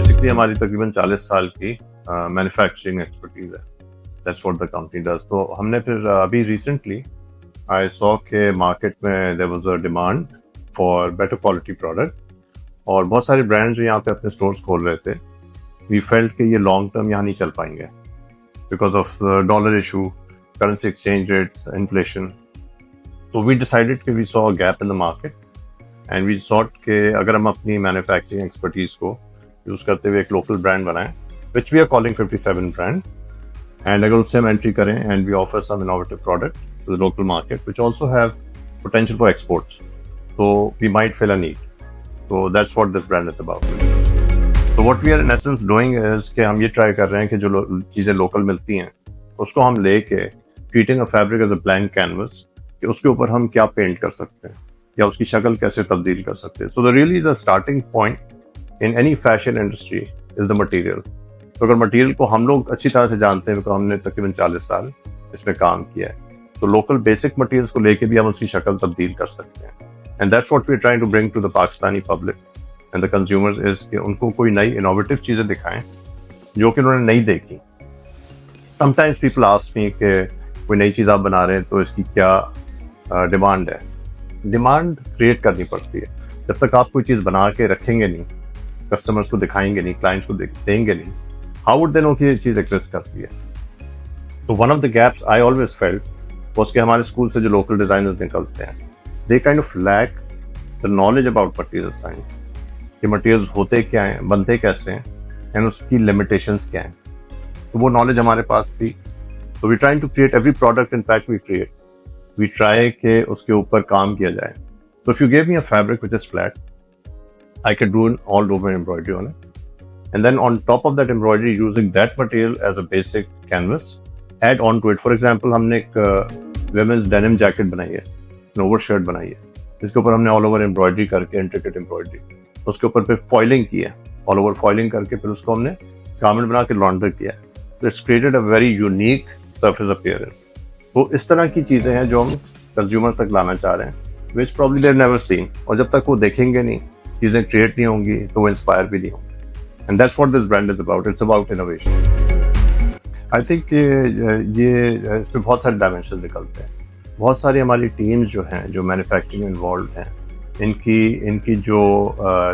Basically हमारी तकरीबन 40 साल की मैन्युफैक्चरिंग एक्सपर्टीज है. That's what the company does. तो हमने फिर अभी रिसेंटली आई सॉ के मार्केट में there was a demand for better quality product और बहुत सारे ब्रांड्स यहाँ पे अपने स्टोर्स खोल रहे थे. वी फेल्ट कि ये लॉन्ग टर्म यहाँ नहीं चल पाएंगे because of dollar issue, currency exchange rates, inflation. तो वी डिसाइडेड कि we saw a gap in the market and we thought कि अगर हम अपनी मैन्युफैक्चरिंग एक्सपर्टीज को यूज करते हुए एक लोकल ब्रांड बनाएं which we are calling 57 brand, and अगर उससे हम एंट्री करें and we offer some innovative product to the local market which also have potential for exports, तो we might fill a need. So that's what this brand is about. So what we are in essence doing is कि हम ये try कर रहे हैं कि जो चीज़ें लोकल मिलती हैं उसको हम लेके treating a fabric as a blank canvas कि उसके ऊपर हम क्या पेंट कर सकते हैं या उसकी शक्ल कैसे तब्दील कर सकते हैं. So the really the starting point in any fashion industry is the material. तो अगर मटेरियल को हम लोग अच्छी तरह से जानते हैं तो हमने तकरीबन 40 साल इसमें काम किया है, तो लोकल बेसिक मटेरियल्स को लेके भी हम उसकी शक्ल तब्दील कर सकते हैं. And that's what we're trying to bring to the Pakistani public and the consumers is कि उनको कोई नई इनोवेटिव चीज़ें दिखाएं जो कि उन्होंने नहीं देखी. Sometimes people ask me कि कोई नई चीज़ आप बना रहे हैं तो इसकी क्या डिमांड है. डिमांड क्रिएट करनी पड़ती है. जब तक आप कोई चीज़ बना के रखेंगे नहीं, कस्टमर्स को दिखाएंगे नहीं, क्लाइंट्स को देंगे नहीं, हाउ वुड दे नो कि ये चीज़ एग्जिस्ट करती है. तो one of the gaps I always felt was कि हमारे स्कूल से जो लोकल डिजाइनर्स निकलते हैं they kind of lack the knowledge about material science. कि materials होते क्या हैं, बनते कैसे हैं, and उसकी limitations क्या हैं. तो वो knowledge हमारे पास थी. So we trying to create every product in fact we create. We try के उसके ऊपर काम किया जाए. So if you gave me a fabric which is flat, I could do an all over embroidery on it. And then on top of that embroidery using that material as a basic canvas, add on to it. For example, हमने एक women's denim jacket बनाई है, over shirt बनाई है, जिसके ऊपर हमने all over embroidery करके इंट्रिकेट एम्ब्रॉयडरी, उसके ऊपर फिर फॉइलिंग की है, ऑल ओवर फॉइलिंग करके फिर उसको हमने गारमेंट बना के लॉन्डर किया है. तो it's created a very unique surface appearance. तो इस तरह की चीज़ें हैं जो हम कंज्यूमर तक लाना चाह रहे हैं which probably they never seen. और जब तक वो देखेंगे नहीं, चीज़ें क्रिएट नहीं होंगी तो वो इंस्पायर भी नहीं होंगे. And that's what this brand is about. It's about innovation. I think ये इसमें बहुत सारे डायमेंशन निकलते हैं. बहुत सारी हमारी टीम्स जो हैं जो मैन्युफैक्चरिंग इन्वॉल्व हैं, इनकी जो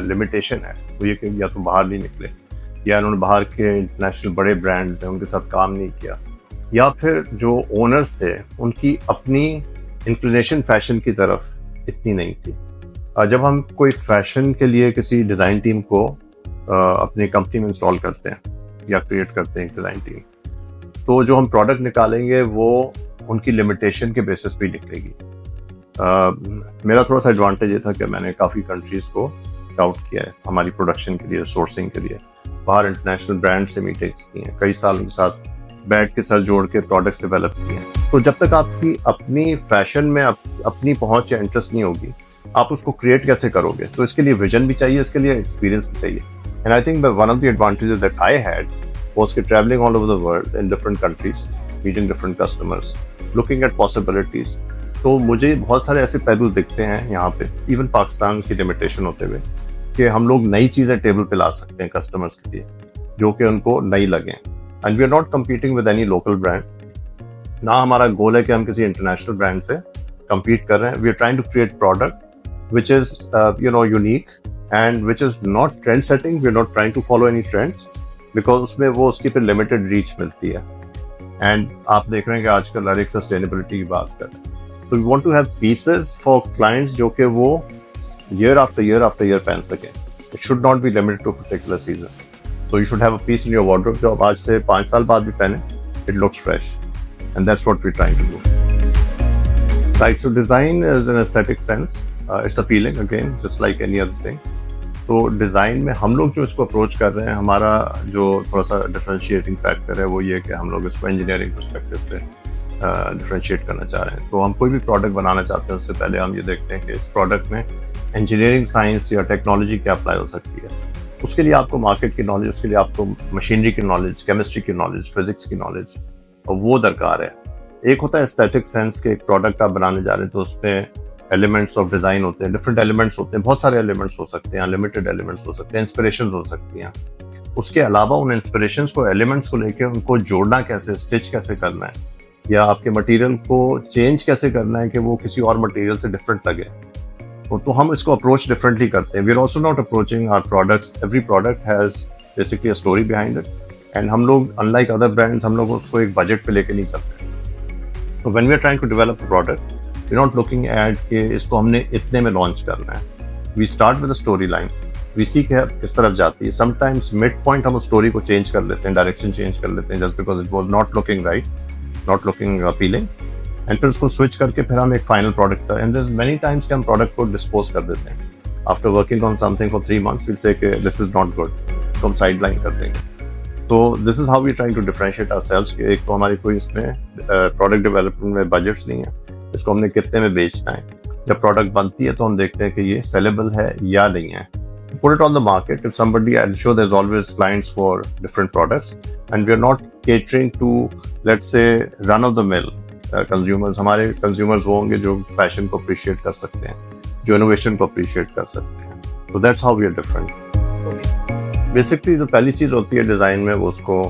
लिमिटेशन है वो ये कि या तो बाहर नहीं निकले, या उन्होंने बाहर के इंटरनेशनल बड़े ब्रांड्स हैं उनके साथ काम नहीं किया, या फिर जो ओनर्स थे उनकी अपनी इंक्लिनेशन फैशन की तरफ इतनी नहीं थी. जब हम कोई फैशन के लिए किसी डिज़ाइन टीम को अपनी कंपनी में इंस्टॉल करते हैं या क्रिएट करते हैं एक डिज़ाइन टीम, तो जो हम प्रोडक्ट निकालेंगे वो उनकी लिमिटेशन के बेसिस पे निकलेगी. मेरा थोड़ा सा एडवांटेज ये था कि मैंने काफ़ी कंट्रीज़ को आउट किया है हमारी प्रोडक्शन के लिए, सोर्सिंग के लिए. बाहर इंटरनेशनल ब्रांड से मीटिंग्स की हैं, कई साल के साथ बैठ के सर जोड़ के प्रोडक्ट्स डेवलप किए हैं. तो जब तक आपकी अपनी फैशन में अपनी पहुंच या इंटरेस्ट नहीं होगी, आप उसको क्रिएट कैसे करोगे. तो इसके लिए विजन भी चाहिए, इसके लिए एक्सपीरियंस भी चाहिए. And I think one of the advantages that I had was कि travelling all over the world in different countries, meeting different customers, looking at possibilities. तो मुझे बहुत सारे ऐसे पहलू दिखते हैं यहाँ पे, इवन पाकिस्तान की लिमिटेशन होते हुए, कि हम लोग नई चीज़ें टेबल पे ला सकते हैं कस्टमर्स के लिए जो कि उनको नई लगें. And we are not competing with any local brand. ना हमारा गोल है कि हम किसी इंटरनेशनल ब्रांड से कम्पीट कर रहे हैं. We are trying to create product which is unique and which is not trend setting. We are not trying to follow any trends because उसमें वो उसकी फिर लिमिटेड रीच मिलती है. एंड आप देख रहे हैं कि आजकल हर एक सस्टेनेबिलिटी की बात कर रहे हैं. तो we want to have pieces for clients जो कि वो ईयर आफ्टर ईयर पहन सकें. It should not be limited to particular season. तो you should have a piece in your wardrobe जो आप आज से 5 साल बाद भी पहने, it looks fresh. And that's what we trying to do. Right, so design is an aesthetic sense. It's appealing again just like any other thing. तो design में हम लोग जो इसको अप्रोच कर रहे हैं, हमारा जो थोड़ा सा डिफरेंशिएटिंग फैक्टर है वो ये कि हम लोग इसको इंजीनियरिंग पर्सपेक्टिव से डिफरेंशिएट करना चाह रहे हैं. तो हम कोई भी प्रोडक्ट बनाना चाहते हैं उससे पहले हम ये देखते हैं कि इस प्रोडक्ट में इंजीनियरिंग साइंस या टेक्नोलॉजी क्या अप्लाई हो सकती है. उसके लिए आपको मार्केट की नॉलेज, उसके लिए आपको मशीनरी की नॉलेज, केमिस्ट्री की नॉलेज, फिजिक्स की नॉलेज, और वो दरकार है. एक होता है एस्थेटिक सेंस के एक प्रोडक्ट आप बनाने जा रहे हैं तो उसमें एलिमेंट्स ऑफ डिजाइन होते हैं, डिफरेंट एलिमेंट्स होते हैं, बहुत सारे एलिमेंट्स हो सकते हैं, लिमिटेड एलिमेंट्स हो सकते हैं, इंस्पिरेशन हो सकती हैं. उसके अलावा उन इंस्पिरेशंस को, एलिमेंट्स को लेके उनको जोड़ना कैसे, स्टिच कैसे करना है, या आपके मटेरियल को चेंज कैसे करना है कि वो किसी और मटेरियल से डिफरेंट लगे, तो हम इसको अप्रोच डिफरेंटली करते हैं. We are also not approaching our products, every product has basically a story behind it, and हम लोग अनलाइक अदर ब्रांड्स हम लोग उसको एक बजट पे लेके नहीं चलते. तो when we are trying to develop a product, we are not looking at कि इसको हमने इतने में लॉन्च करना है. We start with a story line, we see के किस तरफ जाती है. समटाइम्स मिड पॉइंट हम उस स्टोरी को चेंज कर लेते हैं, डायरेक्शन चेंज कर लेते हैं, just because it was not looking right, not looking appealing, and फिर उसको स्विच करके फिर हम एक final product, and there many times कि हम प्रोडक्ट को डिस्पोज कर देते हैं. After working on something for 3 months, we'll say कि दिस इज नॉट गुड, इसको हम साइड लाइन कर देंगे. तो this is how we trying to differentiate ourselves कि एक तो हमारी कोई इसमें प्रोडक्ट डेवलपमेंट में बजट्स नहीं है, इसको हमने कितने में बेचना है. जब प्रोडक्ट बनती है तो हम देखते हैं कि ये सेलेबल है या नहीं है. Put it on the market. If somebody, I'm sure there's always clients for different products, and we're not catering to, let's say, run of the mill consumers. हमारे consumers वो होंगे जो फैशन को appreciate कर सकते हैं, जो innovation को appreciate कर सकते हैं. So that's how we are different. Basically जो पहली चीज होती है डिजाइन में, वो उसको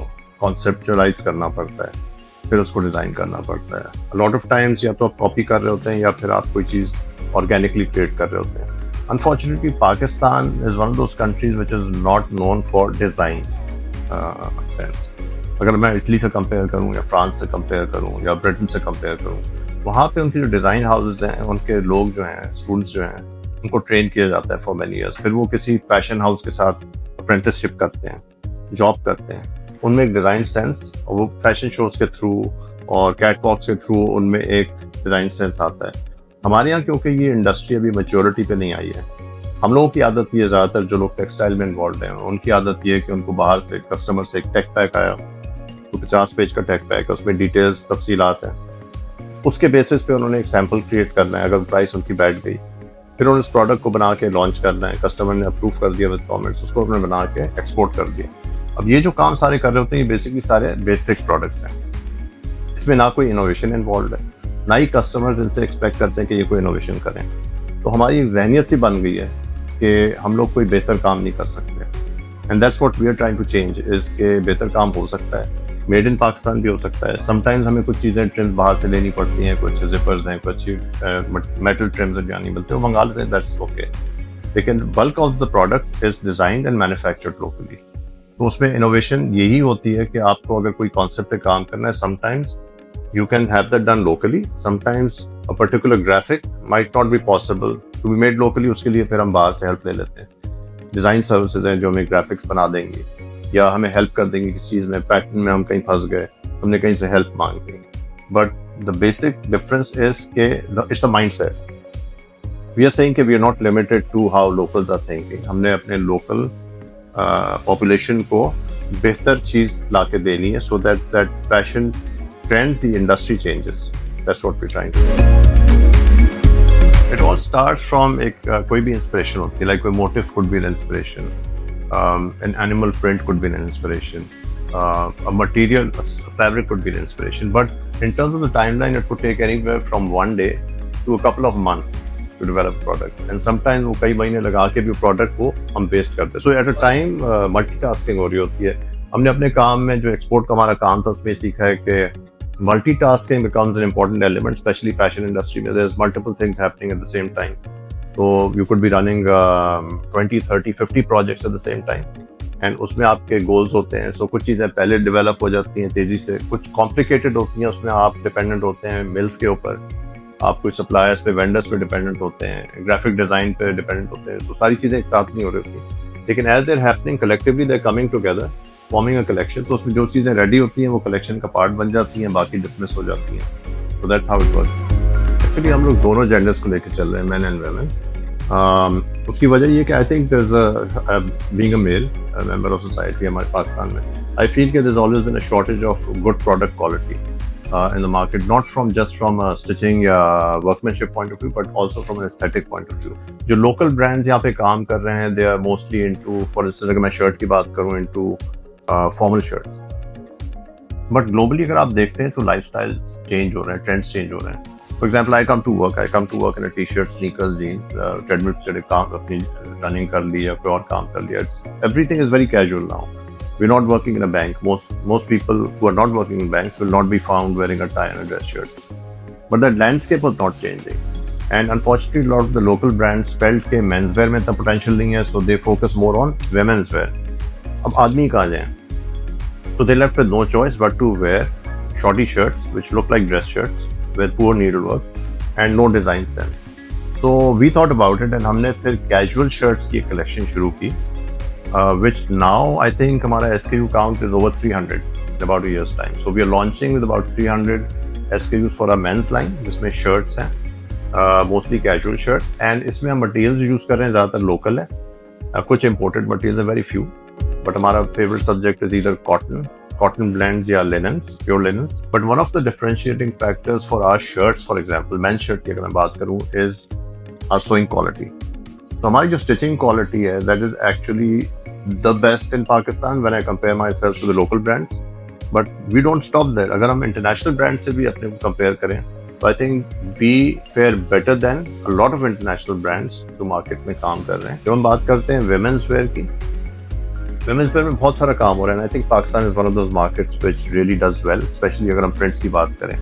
conceptualize करना पड़ता है, फिर उसको डिजाइन करना पड़ता है. A lot of times या तो आप कॉपी कर रहे होते हैं या फिर आप कोई चीज ऑर्गेनिकली क्रिएट कर रहे होते हैं. Unfortunately, Pakistan is one of those countries which is not known for design sense. अगर मैं इटली से कंपेयर करूँ या फ्रांस से कंपेयर करूँ या ब्रिटेन से कंपेयर करूँ, वहाँ पे उनकी जो डिज़ाइन हाउसेज हैं, उनके लोग जो हैं, स्टूडेंट्स जो हैं, उनको ट्रेन किया जाता है फॉर मैनी ईयर्स. फिर वो किसी फैशन हाउस के साथ अप्रेंटिसशिप करते हैं, जॉब करते हैं. उनमें एक डिज़ाइन सेंस, और वो फैशन शोज के थ्रू और कैटवॉक्स के थ्रू उनमें एक डिज़ाइन सेंस आता है. हमारे यहाँ क्योंकि ये इंडस्ट्री अभी मैच्योरिटी पे नहीं आई है, हम लोगों की आदत ये, ज़्यादातर जो लोग टेक्सटाइल में इन्वॉल्व हैं, उनकी आदत ये है कि उनको बाहर से कस्टमर से एक टेक पैक आया, तो 50 पेज का टेक पैक है, उसमें डिटेल्स, तफसीलात हैं. उसके बेसिस पे उन्होंने एक सैम्पल क्रिएट करना है. अगर प्राइस उनकी बैठ गई, फिर उन्होंने इस प्रोडक्ट को बना के लॉन्च करना है. कस्टमर ने अप्रूव कर दिया विद कमेंट्स, उसको उन्होंने बना के एक्सपोर्ट कर दिया. अब ये जो काम सारे कर रहे होते हैं, ये बेसिकली सारे बेसिक प्रोडक्ट्स हैं. इसमें ना कोई इनोवेशन इन्वॉल्व है, ना ही कस्टमर्स इनसे एक्सपेक्ट करते हैं कि ये कोई इनोवेशन करें. तो हमारी एक जहनियत सी बन गई है कि हम लोग कोई बेहतर काम नहीं कर सकते. And that's what we are trying to change, is के बेहतर काम हो सकता है, मेड इन पाकिस्तान भी हो सकता है. समटाइम्स हमें कुछ चीज़ें ट्रिम्स बाहर से लेनी पड़ती हैं, कुछ जिपर्स हैं, कुछ मेटल ट्रिम्स हैं जो नहीं मिलते, वो मंगा लेते हैं, दैट्स ओके. लेकिन bulk of the product is designed and manufactured locally. तो उसमें इनोवेशन यही होती है कि आपको अगर कोई कॉन्सेप्ट पे काम करना है, sometimes you can have that done locally. Sometimes a particular graphic might not be possible to be made locally. उसके लिए फिर हम बाहर से हेल्प ले लेते हैं. डिज़ाइन सर्विसेज हैं जो हमें ग्राफिक्स बना देंगे या हमें हेल्प कर देंगे किसी चीज़ में, पैटर्न में हम कहीं फंस गए, हमने कहीं से हेल्प मांगी. But the basic difference is के it's a mindset. We are saying कि we are not limited to how locals are thinking. हमने अपने लोकल पॉपुलेशन को बेहतर चीज़ ला के देनी है, so that fashion trend, the industry changes. That's what we're trying to do. It all starts from कोई भी inspiration होती है, like a motif could be an inspiration, an animal print could be an inspiration, a material, a fabric could be an inspiration. But in terms of the timeline, it could take anywhere from 1 day to a couple of months to develop a product. And sometimes वो कई महीने लगा के भी product को हम paste करते हैं. So at a time multitasking हो रही होती है. हमने अपने काम में जो एक्सपोर्ट का हमारा काम था, उसमें सीखा है कि multitasking becomes an important element, especially fashion industry where there's multiple things happening at the same time. So you could be running 20, 30, 50 projects at the same time. And उसमें आपके goals होते हैं. So कुछ चीज़ें पहले develop हो जाती हैं तेज़ी से, कुछ complicated होती हैं, उसमें आप dependent होते हैं mills के ऊपर, आप कुछ suppliers पे, vendors पे dependent होते हैं, graphic design पे dependent होते हैं. So सारी चीज़ें एक साथ नहीं हो रही होती. लेकिन as they're happening collectively, they're coming together, forming a collection. तो उसमें जो चीज़ें रेडी होती हैं वो कलेक्शन का पार्ट बन जाती हैं, बाकी डिसमिस हो जाती हैं. तो that's how it works. Actually हम लोग दोनों जेंडर्स को लेकर चल रहे हैं, मैन एंड वेमेन. उसकी वजह ये कि I think being a male member of society हमारे पाकिस्तान में, आई फील कि there is always been a shortage of good product quality in the market, not just from a stitching या workmanship point of view, but also from an aesthetic point of view. जो local brands यहाँ पे काम कर रहे हैं, they are mostly into, for instance अगर मैं शर्ट की बात करूँ, into formal shirts. But globally अगर आप देखते हैं तो lifestyle change हो रहे हैं, trends change हो रहे हैं. For example, I come to work in a t-shirt, sneakers, jeans, treadmill पे चढ़े काम, अपनी running कर ली या कोई और काम कर लिया. Everything is very casual now. we're not working in a bank. Most people who are not working in banks will not be found wearing a tie and a dress shirt. But the landscape was not changing. And unfortunately, a lot of the local brands felt कि menswear में इतना potential नहीं है, so they focus more on women's wear. अब आदमी कहाँ जाएं? So they left with no choice but to wear shorty shirts which look like dress shirts with poor needlework and no design sense. So we thought about it and हमने फिर casual shirts की collection शुरू की, which now I think हमारा SKU count is over 300 in about a year's time. So we are launching with about 300 SKUs for our men's line, जिसमें shirts हैं, mostly casual shirts, and इसमें हम materials use कर रहे हैं ज़्यादातर local है, कुछ imported materials हैं, very few, but हमारा favorite subject is either cotton blends या linens, pure linens. But one of the differentiating factors for our shirts, for example, men's shirt की अगर मैं बात करूँ, is our sewing quality. So हमारी जो stitching quality है, that is actually the best in Pakistan when I compare myself to the local brands. But we don't stop there. अगर हम international brands से भी अपने को compare करें, तो I think we fare better than a lot of international brands जो market में काम कर रहे हैं. जब हम बात करते हैं women's wear की, women's wear में बहुत सारा काम हो रहा है. And I think Pakistan is one of those markets which really does well, especially अगर हम prints की बात करें.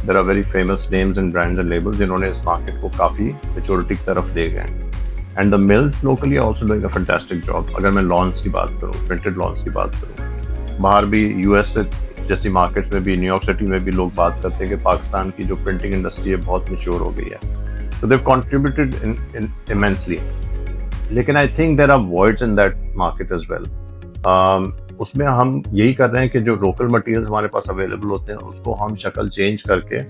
There are very famous names and brands and labels जिन्होंने इस market को काफी maturity की तरफ ले गए हैं. And the mills locally are also doing a fantastic job. अगर मैं lawns की बात करूँ, printed lawns की बात करूँ, बाहर भी US जैसी मार्केट में भी, न्यूयॉर्क सिटी में भी लोग बात करते हैं कि पाकिस्तान की जो प्रिंटिंग इंडस्ट्री है बहुत मैच्योर हो गई है. So they've contributed immensely. लेकिन I think there are voids in that market as well. उसमें हम यही कर रहे हैं कि जो लोकल मटेरियल्स हमारे पास अवेलेबल होते हैं उसको हम शक्ल चेंज करके,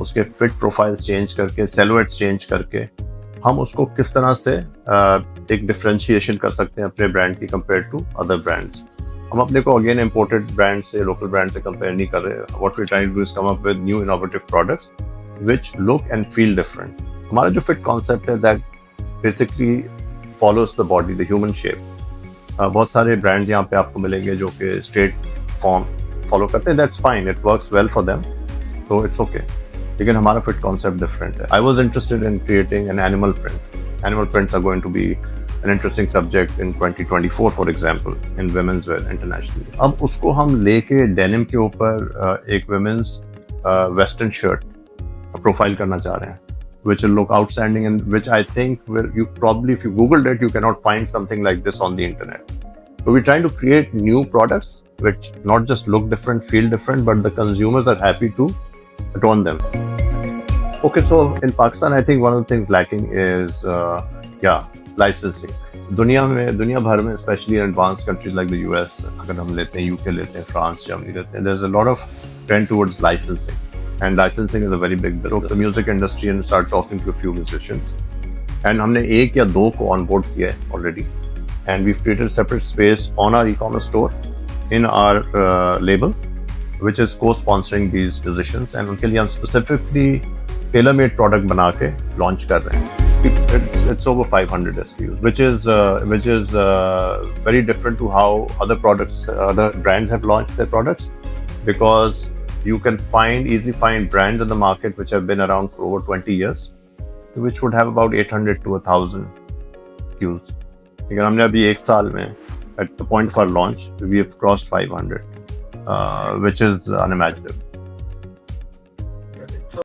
उसके फिट प्रोफाइल्स चेंज करके, सिलुएट्स चेंज करके हम उसको किस तरह से एक डिफरेंशिएशन कर सकते हैं अपने ब्रांड की कंपेयर टू अदर ब्रांड्स. हम अपने को अगेन इम्पोर्टेड ब्रांड से, लोकल ब्रांड से कंपेयर नहीं कर रहे. What we trying to do is come up with new innovative products which look and feel different. हमारा जो फिट कॉन्सेप्ट है that basically follows the body, the human shape. बहुत सारे ब्रांड यहाँ पे आपको मिलेंगे जो कि स्ट्रेट फॉर्म फॉलो करते हैं. That's fine, it works well for them, तो इट्स ओके. लेकिन हमारा फिट कॉन्सेप्ट डिफरेंट है. I was interested in creating an animal print. Animal prints are going to be an interesting subject in 2024 for example in women's wear internationally. अब उसको हम लेके denim के ऊपर एक women's western shirt profile करना चाह रहे हैं, which will look outstanding and which I think will, you probably if you googled it you cannot find something like this on the internet. So we're trying to create new products which not just look different, feel different, but the consumers are happy to adorn them. Okay, so in Pakistan I think one of the things lacking is licensing. दुनिया भर में specially in advance countries like the US, अगर हम लेते हैं, UK लेते हैं, France, Germany लेते हैं, there is a lot of trend towards licensing and licensing is a very big business. The music industry and start talking to a few musicians and हमने एक या दो को ऑन बोर्ड किया है already and we created separate space on our e-commerce store in our label which is co-sponsoring these musicians and उनके लिए हम स्पेसिफिकली टेलर मेड प्रोडक्ट बना के लॉन्च कर रहे हैं. It's over 500 SKUs, which is very different to how other brands have launched their products, because you can easily find brands in the market which have been around for over 20 years, which would have about 800 to 1,000 SKUs. लेकिन हमने अभी एक साल में, at the point of our launch, we have crossed 500, which is unimaginable.